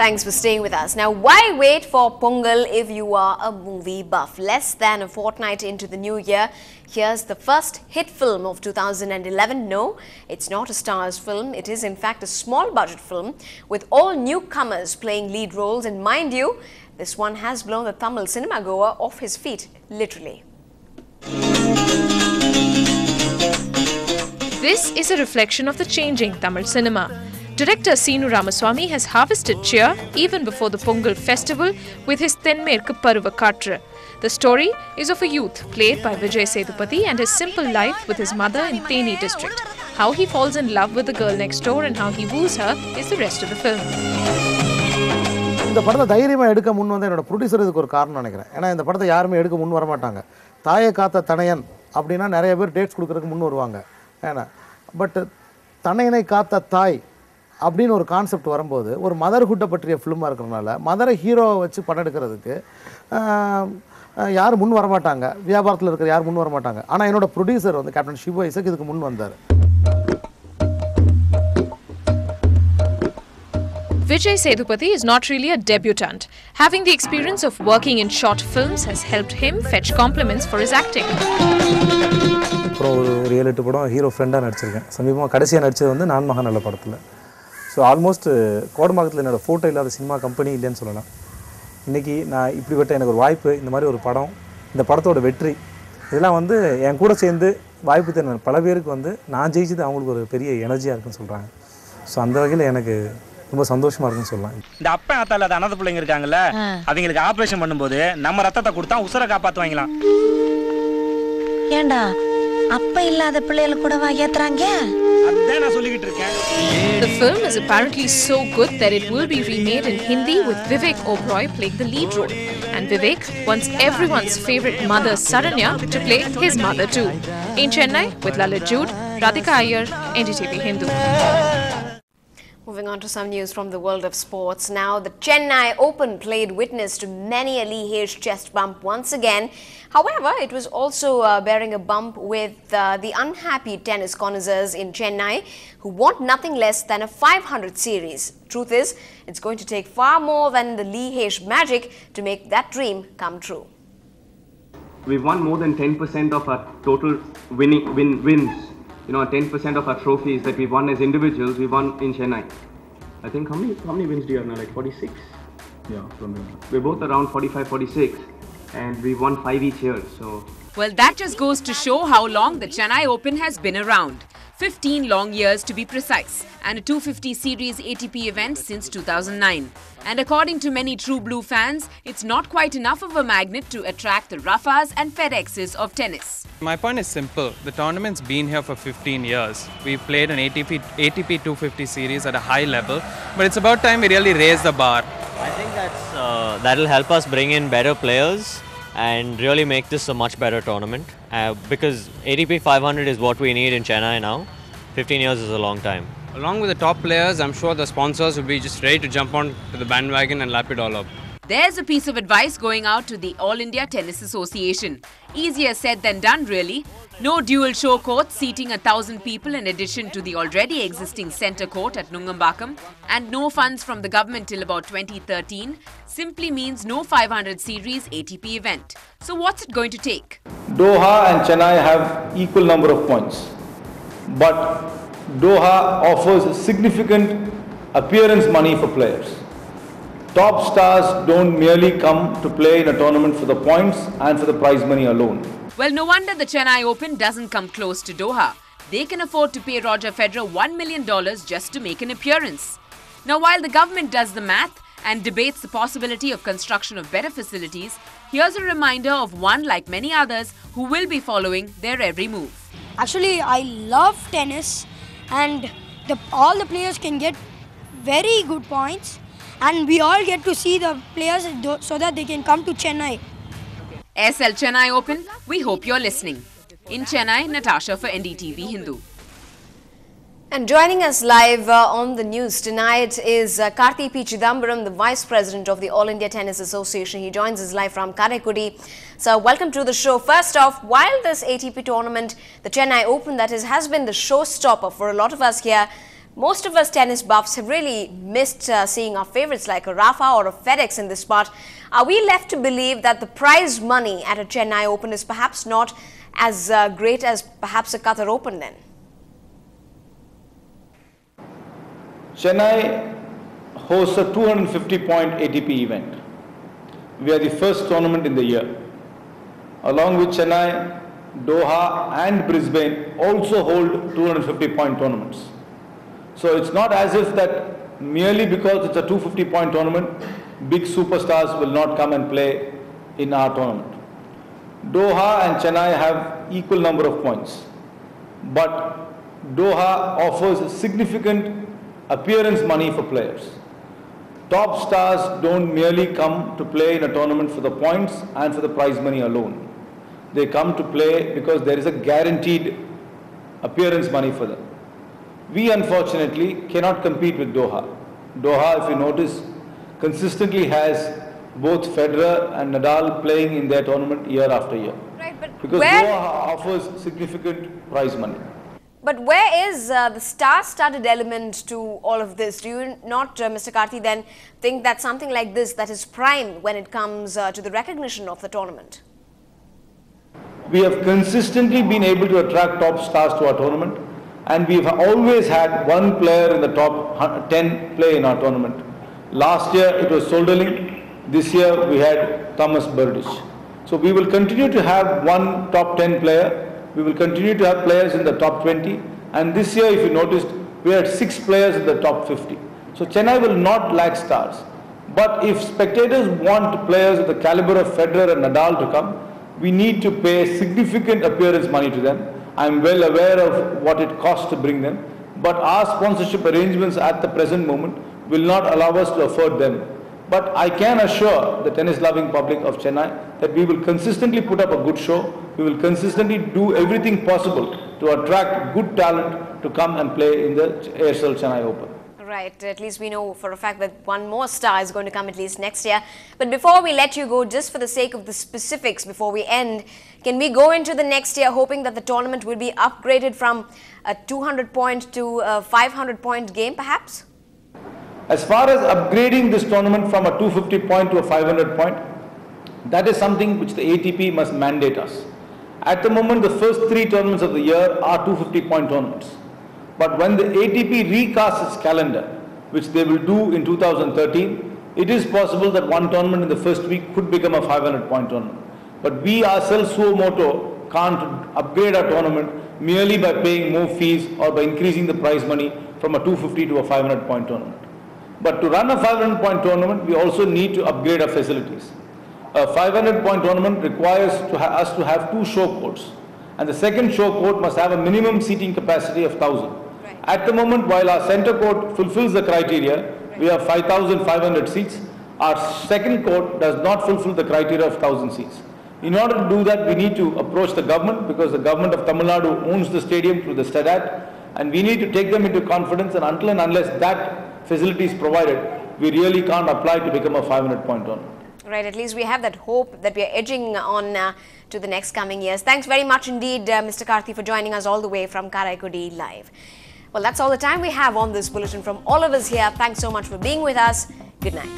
Thanks for staying with us. Now, why wait for Pongal if you are a movie buff? Less than a fortnight into the new year, here's the first hit film of 2011. No, it's not a stars film. It is in fact a small budget film with all newcomers playing lead roles. And mind you, this one has blown the Tamil cinema goer off his feet, literally. This is a reflection of the changing Tamil cinema. Director Seenu Ramaswamy has harvested cheer even before the Pongal festival with his Thenmerkku Paruva Kaatru. The story is of a youth played by Vijay Sethupathi and his simple life with his mother in Theni district. How he falls in love with the girl next door and how he woos her is the rest of the film. இந்த படத்தை தைரியமா எடுக்க முன் வந்த என்னோட producer இதுக்கு ஒரு காரணம் நினைக்கிறேன். ஏன்னா இந்த படத்தை யாருமே எடுக்க முன் வர மாட்டாங்க. தாயை காத்த தனையன் அப்படினா நிறைய பேர் டேட்ஸ் கொடுக்கிறதுக்கு முன் வருவாங்க. ஏன்னா பட் தனையனை காத்த தாய் அப்படின்னு ஒரு கான்செப்ட் வரும்போது ஒரு மதர்ஹுட்டை பற்றிய ஃபிலிமாக இருக்கிறதுனால மதரை ஹீரோவை வச்சு படம் எடுக்கிறதுக்கு யாரும் முன் வரமாட்டாங்க. வியாபாரத்தில் இருக்கிற யாரும் முன் வரமாட்டாங்க. ஆனால் என்னோட ப்ரொடியூசர் வந்து கேப்டன் சிவா இசக் இதுக்கு முன் வந்தார். Vijay Sethupathi is not really a debutant. Having the experience of working in short films has helped him fetch compliments for his acting. அப்புறம் ஒரு 7-8 படம் ஹீரோ ஃப்ரெண்டாக நடிச்சிருக்கேன். சமீபமாக கடைசியாக நடிச்சது வந்து நான் மகன் நல்ல படத்தில். ஸோ ஆல்மோஸ்ட் கோடம்பாக்கத்தில் என்னோடய ஃபோட்டோ இல்லாத சினிமா கம்பெனி இல்லைன்னு சொல்லலாம். இன்றைக்கி நான் இப்படிப்பட்ட எனக்கு ஒரு வாய்ப்பு, இந்த மாதிரி ஒரு படம், இந்த படத்தோட வெற்றி, இதெல்லாம் வந்து என் கூட சேர்ந்து வாய்ப்பு தர பல பேருக்கு வந்து நான் ஜெயிச்சது அவங்களுக்கு ஒரு பெரிய எனர்ஜியாக இருக்குன்னு சொல்கிறாங்க. ஸோ அந்த வகையில் எனக்கு ரொம்ப சந்தோஷமாக இருக்குன்னு சொல்லலாம். இந்த அப்பா அத்தா இல்லாத அனாதை பிள்ளைங்க இருக்காங்கல்ல, அவங்களுக்கு ஆப்ரேஷன் பண்ணும்போது நம்ம ரத்தத்தை கொடுத்தா உசுரை காப்பாற்றுவாங்களாம். ஏண்டா அப்பா இல்லாத பிள்ளைகளை கூடவா ஏத்துறாங்க? The film is apparently so good that it will be remade in Hindi with Vivek Oberoi playing the lead role. And Vivek wants everyone's favourite mother Saranya to play his mother too. In Chennai with Lalit Jude, Radhika Iyer, NDTV Hindu. Moving on to some news from the world of sports. Now, the Chennai Open played witness to many a Lee Hesh chest bump once again. However, it was also bearing a bump with the unhappy tennis connoisseurs in Chennai who want nothing less than a 500 series. Truth is, it's going to take far more than the Lee Hesh magic to make that dream come true. We've won more than 10% of our total wins. You know, 10% of our trophies that we've won as individuals, we won in Chennai. I think how many wins do you have now? Like 46? Yeah, we're both around 45, 46, and we've won 5 each year. So, well, that just goes to show how long the Chennai Open has been around. 15 long years to be precise, and a 250 series ATP event since 2009. And according to many true blue fans, it's not quite enough of a magnet to attract the Rafas and FedExes of tennis. My point is simple. The tournament's been here for 15 years. We've played an ATP 250 series at a high level, but it's about time we really raise the bar. I think that'll help us bring in better players and really make this a much better tournament because ATP 500 is what we need in Chennai now. 15 years is a long time. Along with the top players, I'm sure the sponsors will be just ready to jump on to the bandwagon and lap it all up. There's a piece of advice going out to the All India Tennis Association. Easier said than done, really. No dual show courts seating 1,000 people in addition to the already existing centre court at Nungambakam, and no funds from the government till about 2013 simply means no 500 series ATP event. So what's it going to take? Doha and Chennai have equal number of points, but Doha offers significant appearance money for players. Top stars don't merely come to play in a tournament for the points and for the prize money alone. Well, no wonder the Chennai Open doesn't come close to Doha. They can afford to pay Roger Federer $1 million just to make an appearance. Now, while the government does the math and debates the possibility of construction of better facilities, here's a reminder of one like many others who will be following their every move. Actually, I love tennis, and all the players can get very good points, and we all get to see the players so that they can come to Chennai. SL Chennai Open, we hope you're listening. In Chennai, Natasha for NDTV Hindu. And joining us live on the news tonight is Karthi P. Chidambaram, the Vice President of the All India Tennis Association. He joins us live from Karaikudi. So, welcome to the show. First off, while this ATP tournament, the Chennai Open, that is, has been the showstopper for a lot of us here, Most of us tennis buffs have really missed seeing our favorites like a Rafa or a FedEx in this spot. Are we left to believe that the prize money at a Chennai Open is perhaps not as great as perhaps a Qatar Open then? Chennai hosts a 250-point ATP event. We are the first tournament in the year. Along with Chennai, Doha and Brisbane also hold 250-point tournaments. So it's not as if that merely because it's a 250-point tournament, big superstars will not come and play in our tournament. Doha and Chennai have equal number of points, but Doha offers significant appearance money for players. Top stars don't merely come to play in a tournament for the points and for the prize money alone. They come to play because there is a guaranteed appearance money for them. We unfortunately cannot compete with Doha. Doha, if you notice, consistently has both Federer and Nadal playing in their tournament year after year. Right, but because Doha offers significant prize money. But where is the star-studded element to all of this? Do you not, Mr. Karthi, then think that something like this that is prime when it comes to the recognition of the tournament? We have consistently been able to attract top stars to our tournament, and we've always had one player in the top 10 play in our tournament. Last year it was Solderling. This year we had Thomas Berdych. So we will continue to have one top 10 player. We will continue to have players in the top 20. And this year, if you noticed, we had 6 players in the top 50. So Chennai will not lack stars. But if spectators want players of the caliber of Federer and Nadal to come, we need to pay significant appearance money to them. I'm well aware of what it costs to bring them. But our sponsorship arrangements at the present moment will not allow us to afford them. But I can assure the tennis-loving public of Chennai that we will consistently put up a good show. We will consistently do everything possible to attract good talent to come and play in the ASL Chennai Open. Right, at least we know for a fact that one more star is going to come at least next year. But before we let you go, just for the sake of the specifics, before we end, can we go into the next year hoping that the tournament will be upgraded from a 200-point to a 500-point game perhaps? As far as upgrading this tournament from a 250-point to a 500-point, that is something which the ATP must mandate us. At the moment, the first 3 tournaments of the year are 250-point tournaments. But when the ATP recasts its calendar, which they will do in 2013, it is possible that one tournament in the first week could become a 500-point tournament. But we ourselves, suo moto, can't upgrade our tournament merely by paying more fees or by increasing the prize money from a 250 to a 500-point tournament. But to run a 500-point tournament, we also need to upgrade our facilities. A 500-point tournament requires us to have 2 show courts. And the second show court must have a minimum seating capacity of 1,000. Right. At the moment, while our center court fulfills the criteria, we have 5,500 seats. Our second court does not fulfill the criteria of 1,000 seats. In order to do that, we need to approach the government because the government of Tamil Nadu owns the stadium through the STADAT. And we need to take them into confidence, and until and unless that facility is provided, we really can't apply to become a 500-point tournament. Right, at least we have that hope that we are edging on to the next coming years. Thanks very much indeed, Mr. Karthi, for joining us all the way from Karaikudi Live. Well, that's all the time we have on this bulletin from all of us here. Thanks so much for being with us. Good night.